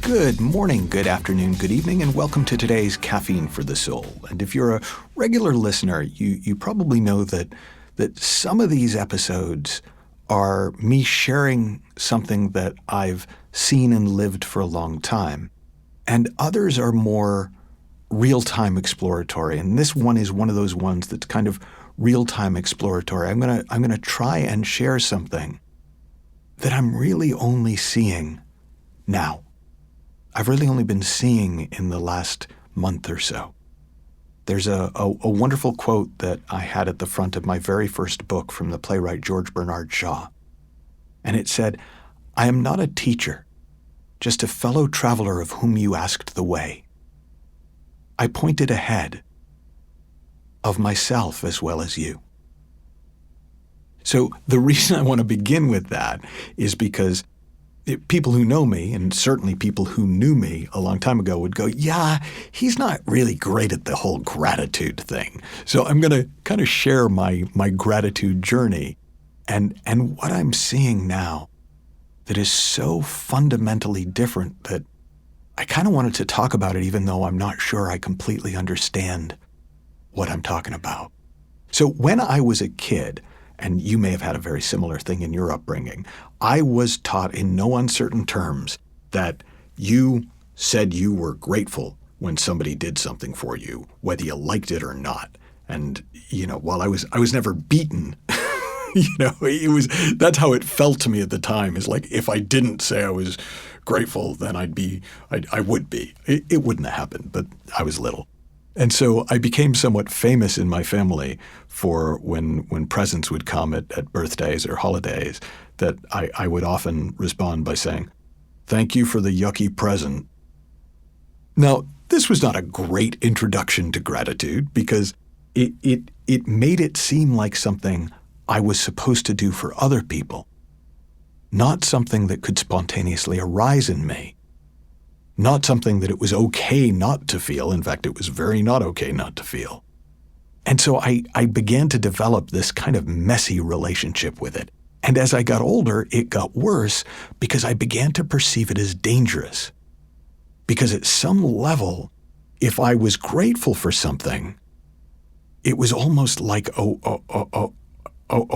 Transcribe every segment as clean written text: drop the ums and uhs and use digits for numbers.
Good morning, good afternoon, good evening, and welcome to today's Caffeine for the Soul. And if you're a regular listener, you probably know that some of these episodes are me sharing something that I've seen and lived for a long time. And others are more real-time exploratory. And this one is one of those ones that's kind of real-time exploratory. I'm gonna try and share something that I'm really only seeing now. I've really only been seeing in the last month or so. There's a wonderful quote that I had at the front of my very first book from the playwright George Bernard Shaw. And it said, "I am not a teacher, just a fellow traveler of whom you asked the way. I pointed ahead of myself as well as you." So the reason I want to begin with that is because people who know me, and certainly people who knew me a long time ago, would go, yeah, he's not really great at the whole gratitude thing. So I'm going to kind of share my gratitude journey and what I'm seeing now that is so fundamentally different that I kind of wanted to talk about it even though I'm not sure I completely understand what I'm talking about. So when I was a kid, and you may have had a very similar thing in your upbringing, I was taught in no uncertain terms that you said you were grateful when somebody did something for you, whether you liked it or not. And, while I was never beaten, that's how it felt to me at the time, is like, if I didn't say I was grateful, then I would be. It wouldn't have happened, but I was little. And so I became somewhat famous in my family for when presents would come at birthdays or holidays, that I would often respond by saying, "Thank you for the yucky present." Now, this was not a great introduction to gratitude because it made it seem like something I was supposed to do for other people, not something that could spontaneously arise in me. Not something that it was okay not to feel. In fact, it was very not okay not to feel. And so I began to develop this kind of messy relationship with it. And as I got older, it got worse because I began to perceive it as dangerous. Because at some level, if I was grateful for something, it was almost like a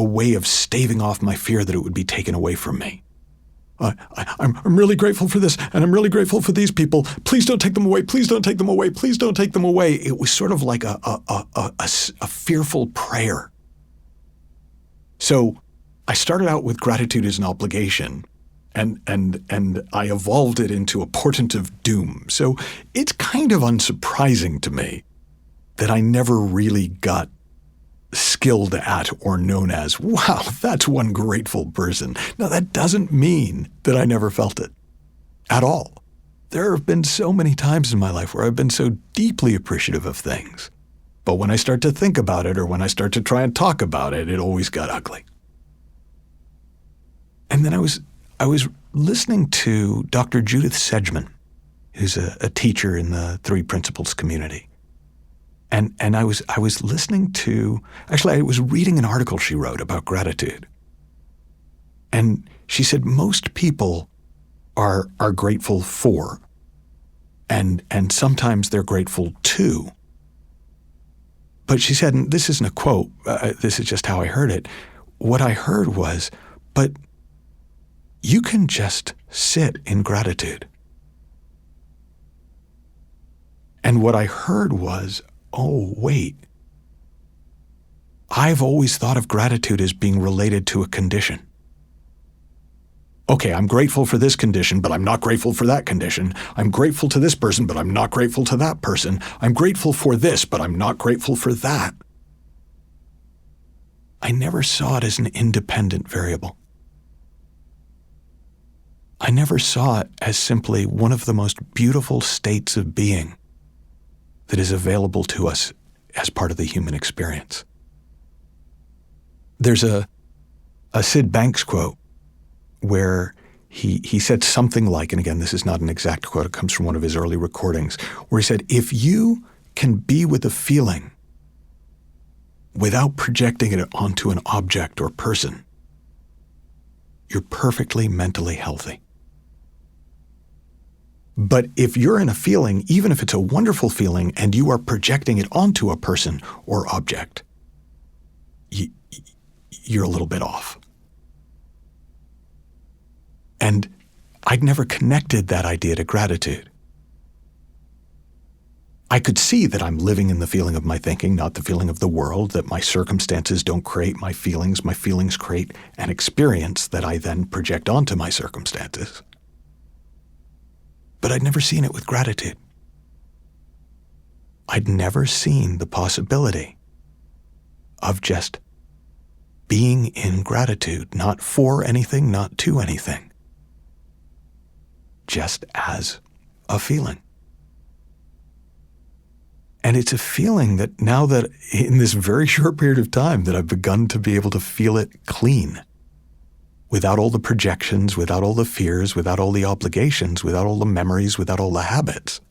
way of staving off my fear that it would be taken away from me. I'm really grateful for this, and I'm really grateful for these people. Please don't take them away. Please don't take them away. Please don't take them away. It was sort of like a fearful prayer. So I started out with gratitude as an obligation, and I evolved it into a portent of doom. So it's kind of unsurprising to me that I never really got skilled at or known as, wow, that's one grateful person. Now, that doesn't mean that I never felt it at all. There have been so many times in my life where I've been so deeply appreciative of things. But when I start to think about it or when I start to try and talk about it, it always got ugly. And then I was listening to Dr. Judith Sedgman, who's a teacher in the Three Principles community. And I was listening to, actually I was reading an article she wrote about gratitude. And she said most people are grateful for, and sometimes they're grateful to. But she said, and this isn't a quote, this is just how I heard it. What I heard was, but you can just sit in gratitude. And what I heard was, oh, wait. I've always thought of gratitude as being related to a condition. Okay, I'm grateful for this condition, but I'm not grateful for that condition. I'm grateful to this person, but I'm not grateful to that person. I'm grateful for this, but I'm not grateful for that. I never saw it as an independent variable. I never saw it as simply one of the most beautiful states of being that is available to us as part of the human experience. There's a Sid Banks quote where he said something like, and again, this is not an exact quote, it comes from one of his early recordings, where he said, if you can be with a feeling without projecting it onto an object or person, you're perfectly mentally healthy. But if you're in a feeling, even if it's a wonderful feeling, and you are projecting it onto a person or object, you're a little bit off. And I'd never connected that idea to gratitude. I could see that I'm living in the feeling of my thinking, not the feeling of the world, that my circumstances don't create my feelings create an experience that I then project onto my circumstances. But I'd never seen it with gratitude. I'd never seen the possibility of just being in gratitude, not for anything, not to anything, just as a feeling. And it's a feeling that now that in this very short period of time that I've begun to be able to feel it clean, without all the projections, without all the fears, without all the obligations, without all the memories, without all the habits.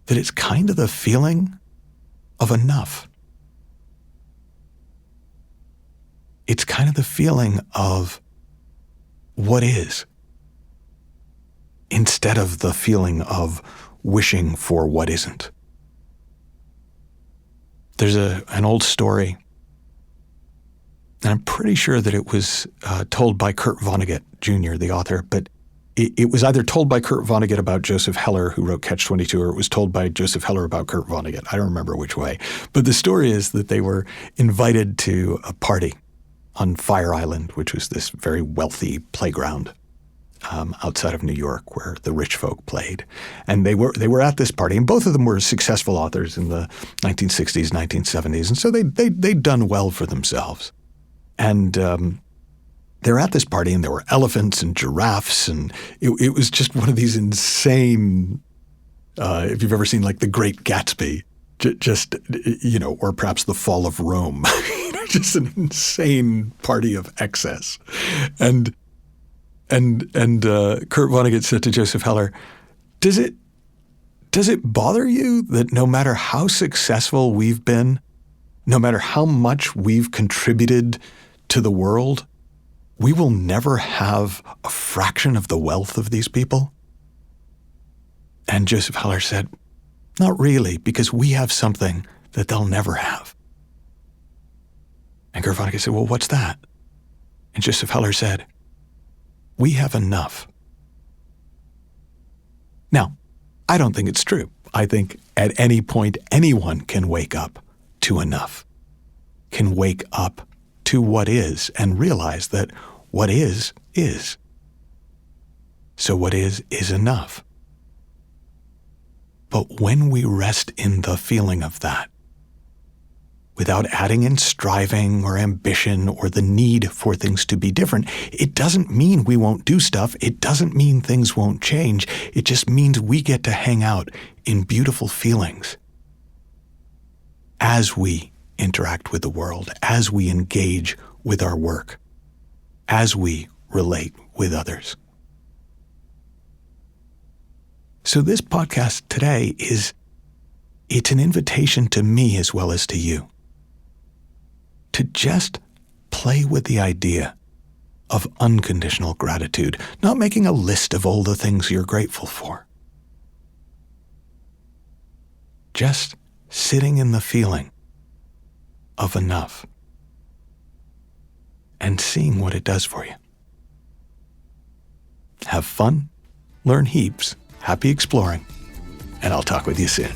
That it's kind of the feeling of enough. It's kind of the feeling of what is, instead of the feeling of wishing for what isn't. There's an old story, and I'm pretty sure that it was told by Kurt Vonnegut Jr., the author, but it was either told by Kurt Vonnegut about Joseph Heller, who wrote Catch-22, or it was told by Joseph Heller about Kurt Vonnegut. I don't remember which way. But the story is that they were invited to a party on Fire Island, which was this very wealthy playground outside of New York where the rich folk played. And they were at this party, and both of them were successful authors in the 1960s, 1970s. And so they'd done well for themselves. And they're at this party, and there were elephants and giraffes, and it was just one of these insane, if you've ever seen like The Great Gatsby, just, or perhaps The Fall of Rome, just an insane party of excess. And Kurt Vonnegut said to Joseph Heller, does it bother you that no matter how successful we've been, no matter how much we've contributed to the world, we will never have a fraction of the wealth of these people? And Joseph Heller said, not really, because we have something that they'll never have. And Kurt Vonnegut said, well, what's that? And Joseph Heller said, we have enough. Now, I don't think it's true. I think at any point anyone can wake up to enough, can wake up to what is and realize that what is. So what is enough. But when we rest in the feeling of that, without adding in striving or ambition or the need for things to be different, it doesn't mean we won't do stuff. It doesn't mean things won't change. It just means we get to hang out in beautiful feelings as we interact with the world, as we engage with our work, as we relate with others. So this podcast today it's an invitation to me as well as to you to just play with the idea of unconditional gratitude, not making a list of all the things you're grateful for. Just sitting in the feeling of enough and seeing what it does for you. Have fun, learn heaps, happy exploring, and I'll talk with you soon.